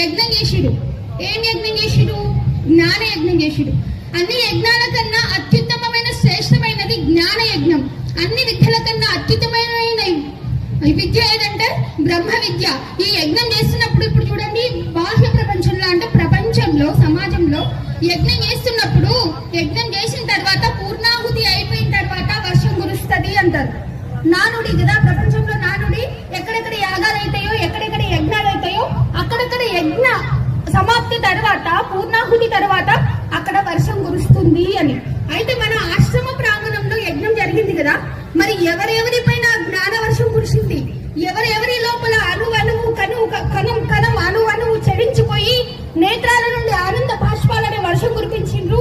యజ్ఞం చేసిడు. ఏం యజ్ఞం చేసిడు? జ్ఞాన యజ్ఞం చేసిడు. అన్ని యజ్ఞాల కన్నా అత్యుత్తమమైన శ్రేష్టమైనది జ్ఞాన యజ్ఞం. అన్ని విద్యల కన్నా అత్యుత్తమైన విద్య ఏదంటే బ్రహ్మ విద్య. ఈ యజ్ఞం చేస్తున్నప్పుడు ఇప్పుడు చూడండి, బాహ్య ప్రపంచంలో అంటే ప్రపంచంలో సమాజంలో యజ్ఞం చేస్తున్నప్పుడు, యజ్ఞం చేసిన తర్వాత పూర్ణాహుతి అయిపోయిన తర్వాత వర్షం కురుస్తుంది అంటారు. నానుడి కదా ప్రపంచంలో నానుడి. ఎక్కడెక్కడ యాగాలు అవుతాయో, ఎక్కడెక్కడ యజ్ఞాలు అవుతాయో అక్కడక్కడ యజ్ఞ సమాప్తి తర్వాత, పూర్ణాహుతి తర్వాత అక్కడ వర్షం కురుస్తుంది అని. అయితే మన ఆశ్రమ ప్రాంగణంలో యజ్ఞం జరిగింది కదా, మరి ఎవరెవరి పైన జ్ఞాన వర్షం కురిసింది? ఎవరెవరి లోపల అణువు కణం అణువు చెడించిపోయి నేత్రాల నుండి ఆనంద బాష్పాలనే వర్షం కురిపించిండ్రు?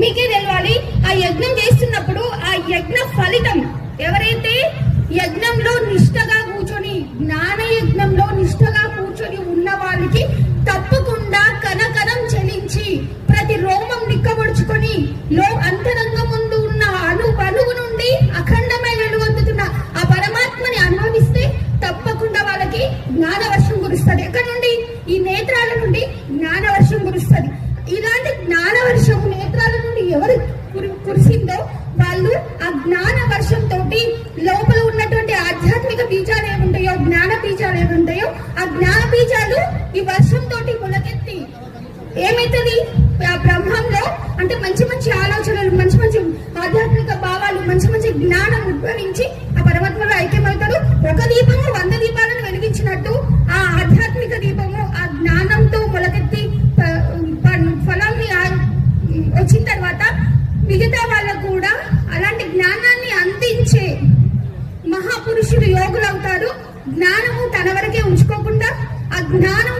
మీకే తెలవాలి. ఆ యజ్ఞం చేస్తున్నప్పుడు ఆ యజ్ఞ ఫలితం, ఎవరైతే యజ్ఞంలో నిష్ఠగా కూర్చొని, జ్ఞాన యజ్ఞంలో నిష్ఠగా కూర్చొని ఉన్న వాళ్ళకి తప్పకుండా కణకణం చెలించి ప్రతి రోమం నిక్కబొడుచుకొని అంతరంగం ముందు ఉన్న అణువు నుండి అఖండమై వెలువొందుతున్న ఆ పరమాత్మని అనుభవిస్తే తప్పకుండా వాళ్ళకి జ్ఞాన వర్షం కురుస్తుంది. ఎక్కడి నుండి? ఈ నేత్రాల నుండి జ్ఞాన వర్షం కురుస్తుంది. ఇలాంటి జ్ఞాన వర్షం నేత్రాల నుండి ఎవరు కురిసిందో వాళ్ళు ఆ జ్ఞాన వర్షం తోటి లోపల ఉన్నటువంటి ఆధ్యాత్మిక బీజాలు ఏముంటాయో, జ్ఞాన బీజాలు ఏముంటాయో, ఆ జ్ఞాన బీజాలు ఈ వర్షం తోటి మొలకెత్తి ఏమైతుంది? ఆ బ్రహ్మంలో అంటే మంచి మంచి ఆలోచనలు, మంచి మంచి ఆధ్యాత్మిక భావాలు, మంచి మంచి జ్ఞానం ఉద్భవించి ఆ పరమాత్మలో ఐక్యమవుతాడు. ఒక దీపము 100 దీపాలను వెలిగించినట్టు ఆ ఆధ్యాత్మిక దీపము ఆ జ్ఞానంతో మొలకెత్తి ఫలాన్ని వచ్చిన తర్వాత మిగతా వాళ్ళకు కూడా అలాంటి జ్ఞానాన్ని అందించే మహాపురుషులు యోగులు అవుతారు. జ్ఞానము తన వరకే ఉంచుకోకుండా ఆ జ్ఞానం